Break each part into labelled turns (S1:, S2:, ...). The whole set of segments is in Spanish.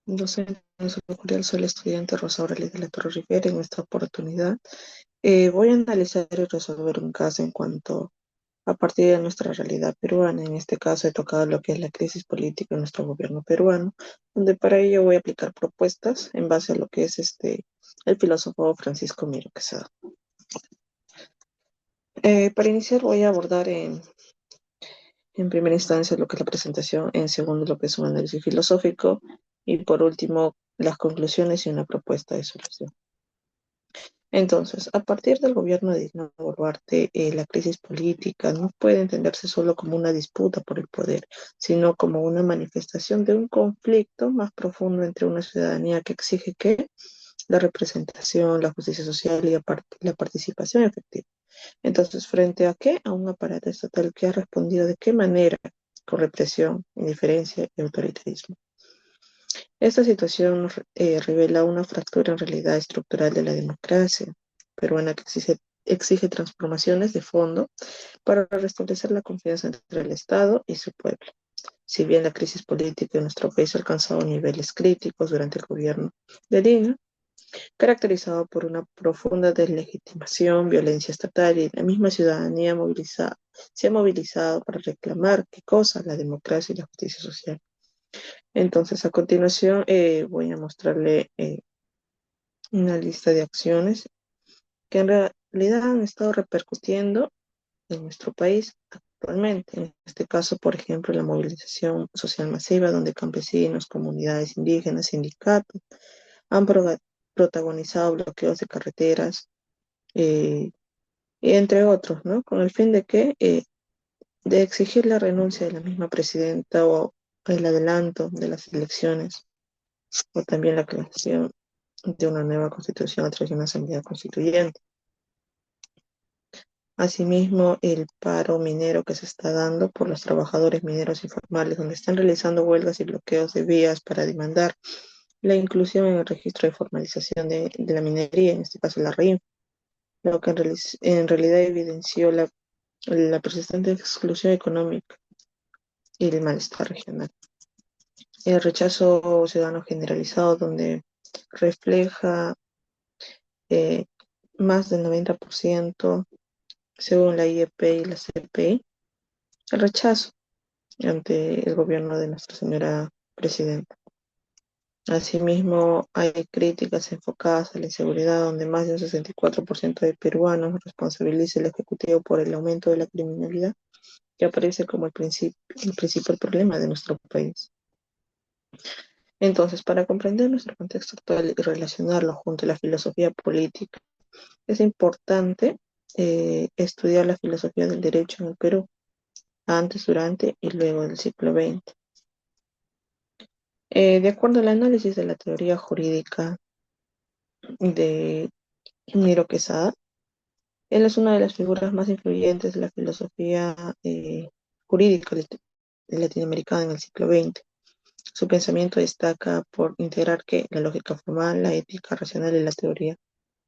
S1: Docente, cordial, soy la estudiante Rosa Aurelia de la Torre Rivera. En esta oportunidad voy a analizar y resolver un caso en cuanto a partir de nuestra realidad peruana. En este caso he tocado lo que es la crisis política en nuestro gobierno peruano, donde para ello voy a aplicar propuestas en base a lo que es el filósofo Francisco Miro Quesada. Para iniciar voy a abordar en primera instancia lo que es la presentación, en segundo lo que es un análisis filosófico y por último las conclusiones y una propuesta de solución. Entonces, a partir del gobierno de Dina Boluarte, la crisis política no puede entenderse solo como una disputa por el poder, sino como una manifestación de un conflicto más profundo entre una ciudadanía que exige que la representación, la justicia social y la participación efectiva. Entonces, ¿frente a qué? A un aparato estatal que ha respondido de qué manera, con represión, indiferencia y autoritarismo. Esta situación revela una fractura en realidad estructural de la democracia peruana que exige transformaciones de fondo para restablecer la confianza entre el Estado y su pueblo. Si bien la crisis política en nuestro país ha alcanzado niveles críticos durante el gobierno de Dina, caracterizado por una profunda deslegitimación, violencia estatal y la misma ciudadanía se ha movilizado para reclamar qué cosa, la democracia y la justicia social. Entonces, a continuación, voy a mostrarle una lista de acciones que en realidad han estado repercutiendo en nuestro país actualmente. En este caso, por ejemplo, la movilización social masiva, donde campesinos, comunidades indígenas, sindicatos han protagonizado bloqueos de carreteras, eh, y entre otros, ¿no? Con el fin de que de exigir la renuncia de la misma presidenta o el adelanto de las elecciones o también la creación de una nueva constitución a través de una asamblea constituyente. Asimismo, el paro minero que se está dando por los trabajadores mineros informales, donde están realizando huelgas y bloqueos de vías para demandar la inclusión en el registro de formalización de la minería, en este caso la RIM, lo que en realidad evidenció la persistente exclusión económica y el malestar regional. El rechazo ciudadano generalizado, donde refleja eh, más del 90%, según la IEP y la CPI, el rechazo ante el gobierno de Nuestra Señora Presidenta. Asimismo, hay críticas enfocadas a la inseguridad, donde más de un 64% de peruanos responsabiliza al Ejecutivo por el aumento de la criminalidad, que aparece como el principal problema de nuestro país. Entonces, para comprender nuestro contexto actual y relacionarlo junto a la filosofía política, es importante estudiar la filosofía del derecho en el Perú, antes, durante y luego del siglo XX. De acuerdo al análisis de la teoría jurídica de Miro Quesada, él es una de las figuras más influyentes de la filosofía jurídica latinoamericana en el siglo XX. Su pensamiento destaca por integrar que la lógica formal, la ética racional y la teoría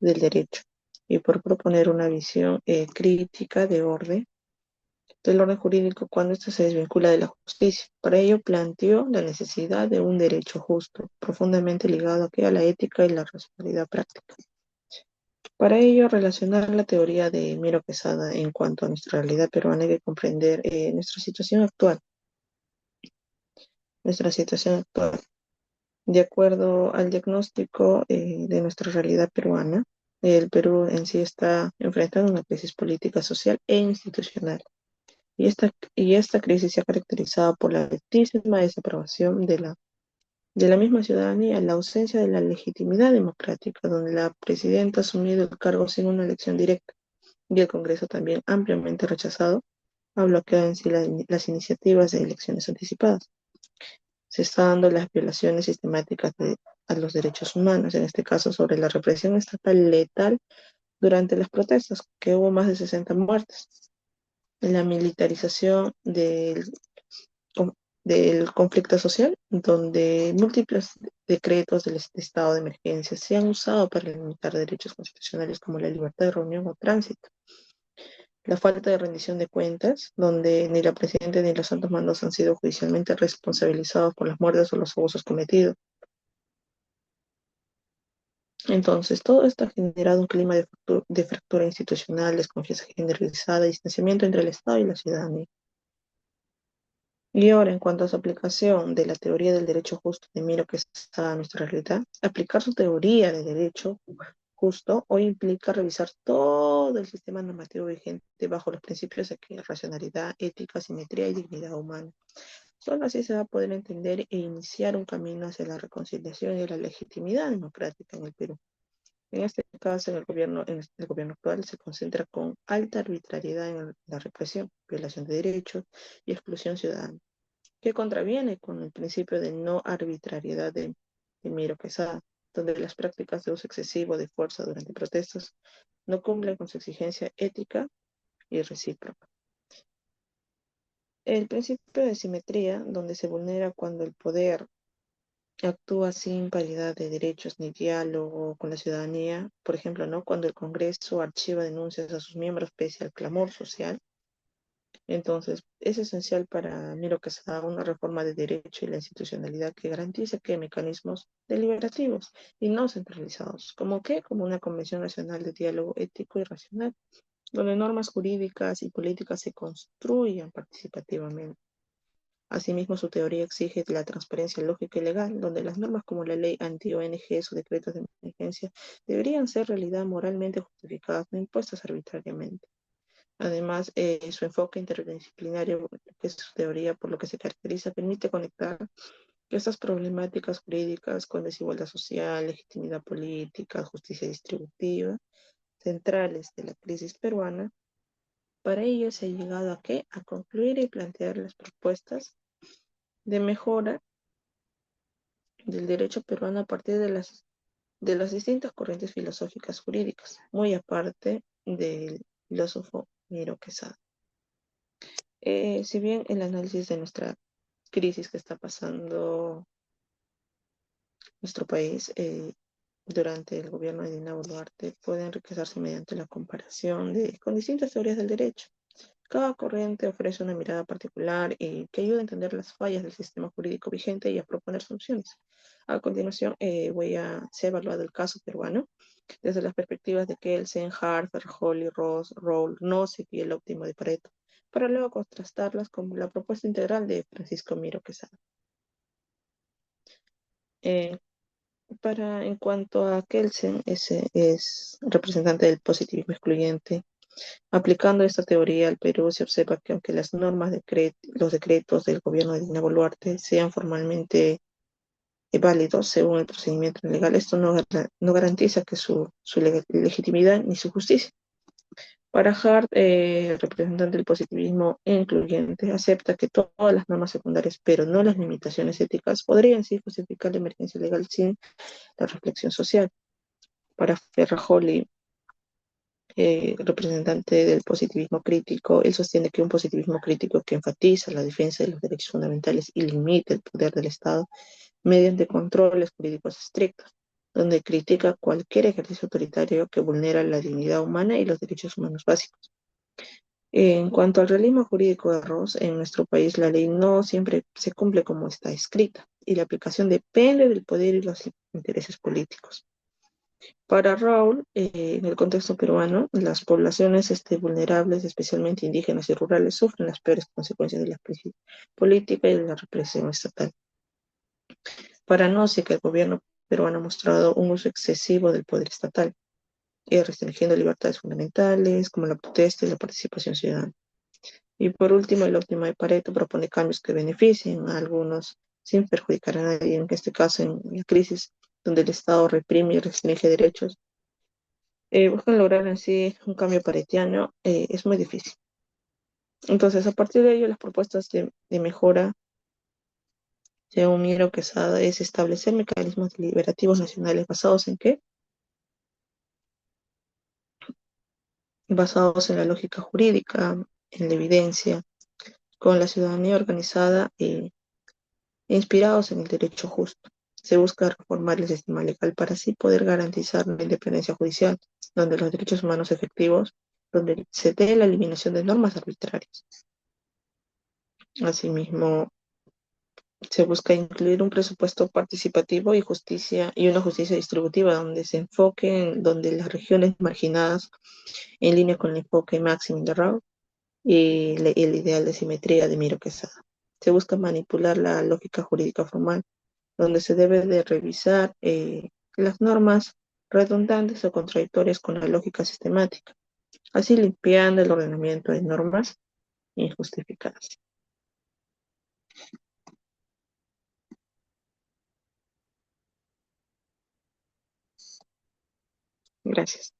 S1: del derecho, y por proponer una visión crítica del orden jurídico cuando éste se desvincula de la justicia. Para ello planteó la necesidad de un derecho justo, profundamente ligado a la ética y la racionalidad práctica. Para ello, relacionar la teoría de Miro Quesada en cuanto a nuestra realidad peruana hay que comprender nuestra situación actual. De acuerdo al diagnóstico de nuestra realidad peruana, el Perú en sí está enfrentando una crisis política, social e institucional. Y esta crisis se ha caracterizado por la altísima desaprobación de la misma ciudadanía, la ausencia de la legitimidad democrática, donde la presidenta ha asumido el cargo sin una elección directa y el Congreso también ampliamente rechazado ha bloqueado en sí las iniciativas de elecciones anticipadas. Se está dando las violaciones sistemáticas a los derechos humanos, en este caso sobre la represión estatal letal durante las protestas, que hubo más de 60 muertes, la militarización del conflicto social, donde múltiples decretos del estado de emergencia se han usado para limitar derechos constitucionales como la libertad de reunión o tránsito. La falta de rendición de cuentas, donde ni la presidenta ni los altos mandos han sido judicialmente responsabilizados por las muertes o los abusos cometidos. Entonces, todo esto ha generado un clima de fractura institucional, desconfianza generalizada, distanciamiento entre el Estado y la ciudadanía. Y ahora, en cuanto a su aplicación de la teoría del derecho justo de Miro que está a nuestra realidad, aplicar su teoría de derecho justo hoy implica revisar todo el sistema normativo vigente bajo los principios de racionalidad, ética, simetría y dignidad humana. Solo así se va a poder entender e iniciar un camino hacia la reconciliación y la legitimidad democrática en el Perú. En este caso, en el gobierno actual se concentra con alta arbitrariedad en la represión, violación de derechos y exclusión ciudadana, que contraviene con el principio de no arbitrariedad de Miro Quesada, donde las prácticas de uso excesivo de fuerza durante protestas no cumplen con su exigencia ética y recíproca. El principio de simetría, donde se vulnera cuando el poder actúa sin paridad de derechos ni diálogo con la ciudadanía, por ejemplo, ¿no? Cuando el Congreso archiva denuncias a sus miembros pese al clamor social. Entonces, es esencial para mí lo que se haga una reforma de derecho y la institucionalidad que garantice que mecanismos deliberativos y no centralizados, como que como una Convención Nacional de Diálogo Ético y Racional, donde normas jurídicas y políticas se construyan participativamente. Asimismo, su teoría exige la transparencia lógica y legal, donde las normas como la ley anti-ONGs o decretos de emergencia deberían ser realidad moralmente justificadas, no impuestas arbitrariamente. Además, su enfoque interdisciplinario, que es su teoría por lo que se caracteriza, permite conectar estas problemáticas jurídicas con desigualdad social, legitimidad política, justicia distributiva, centrales de la crisis peruana. Para ello se ha llegado a qué? A concluir y plantear las propuestas de mejora del derecho peruano a partir de las distintas corrientes filosóficas jurídicas, muy aparte del filósofo Miro Quesada. Si bien el análisis de nuestra crisis que está pasando nuestro país durante el gobierno de Dina Boluarte puede enriquecerse mediante la comparación con distintas teorías del derecho. Cada corriente ofrece una mirada particular y que ayuda a entender las fallas del sistema jurídico vigente y a proponer soluciones. A continuación, se ha evaluado el caso peruano desde las perspectivas de Kelsen, Harfer, Holly, Ross, Roll, Nozick y el óptimo de Pareto, para luego contrastarlas con la propuesta integral de Francisco Miro Quesada. Eh, en cuanto a Kelsen, ese es representante del positivismo excluyente. Aplicando esta teoría al Perú, se observa que aunque las normas, los decretos del gobierno de Dina Boluarte sean formalmente válidos según el procedimiento legal, esto no garantiza que su legitimidad ni su justicia. Para Hart, el representante del positivismo incluyente, acepta que todas las normas secundarias, pero no las limitaciones éticas, podrían sí justificar la emergencia legal sin la reflexión social. Para Ferrajoli, representante del positivismo crítico, él sostiene que un positivismo crítico que enfatiza la defensa de los derechos fundamentales y limita el poder del Estado mediante controles jurídicos estrictos, donde critica cualquier ejercicio autoritario que vulnera la dignidad humana y los derechos humanos básicos. En cuanto al realismo jurídico de Ross, en nuestro país la ley no siempre se cumple como está escrita y la aplicación depende del poder y los intereses políticos. Para Raúl, en el contexto peruano, las poblaciones vulnerables, especialmente indígenas y rurales, sufren las peores consecuencias de la crisis política y de la represión estatal. Para Nozick, el gobierno peruano ha mostrado un uso excesivo del poder estatal, restringiendo libertades fundamentales como la protesta y la participación ciudadana. Y por último, el óptimo de Pareto propone cambios que beneficien a algunos sin perjudicar a nadie, en este caso en la crisis donde el Estado reprime y restringe derechos. Buscan lograr en sí un cambio paretiano, es muy difícil. Entonces, a partir de ello, las propuestas de mejora, según Miro Quesada, es establecer mecanismos deliberativos nacionales basados en qué? Basados en la lógica jurídica, en la evidencia, con la ciudadanía organizada e inspirados en el derecho justo. Se busca reformar el sistema legal para así poder garantizar la independencia judicial, donde los derechos humanos efectivos, donde se dé la eliminación de normas arbitrarias. Asimismo, Se busca incluir un presupuesto participativo y una justicia distributiva donde se enfoque en donde las regiones marginadas en línea con el enfoque Maxim de Rao y el ideal de simetría de Miro Quesada. Se busca manipular la lógica jurídica formal, donde se debe de revisar las normas redundantes o contradictorias con la lógica sistemática, así limpiando el ordenamiento de normas injustificadas. Gracias.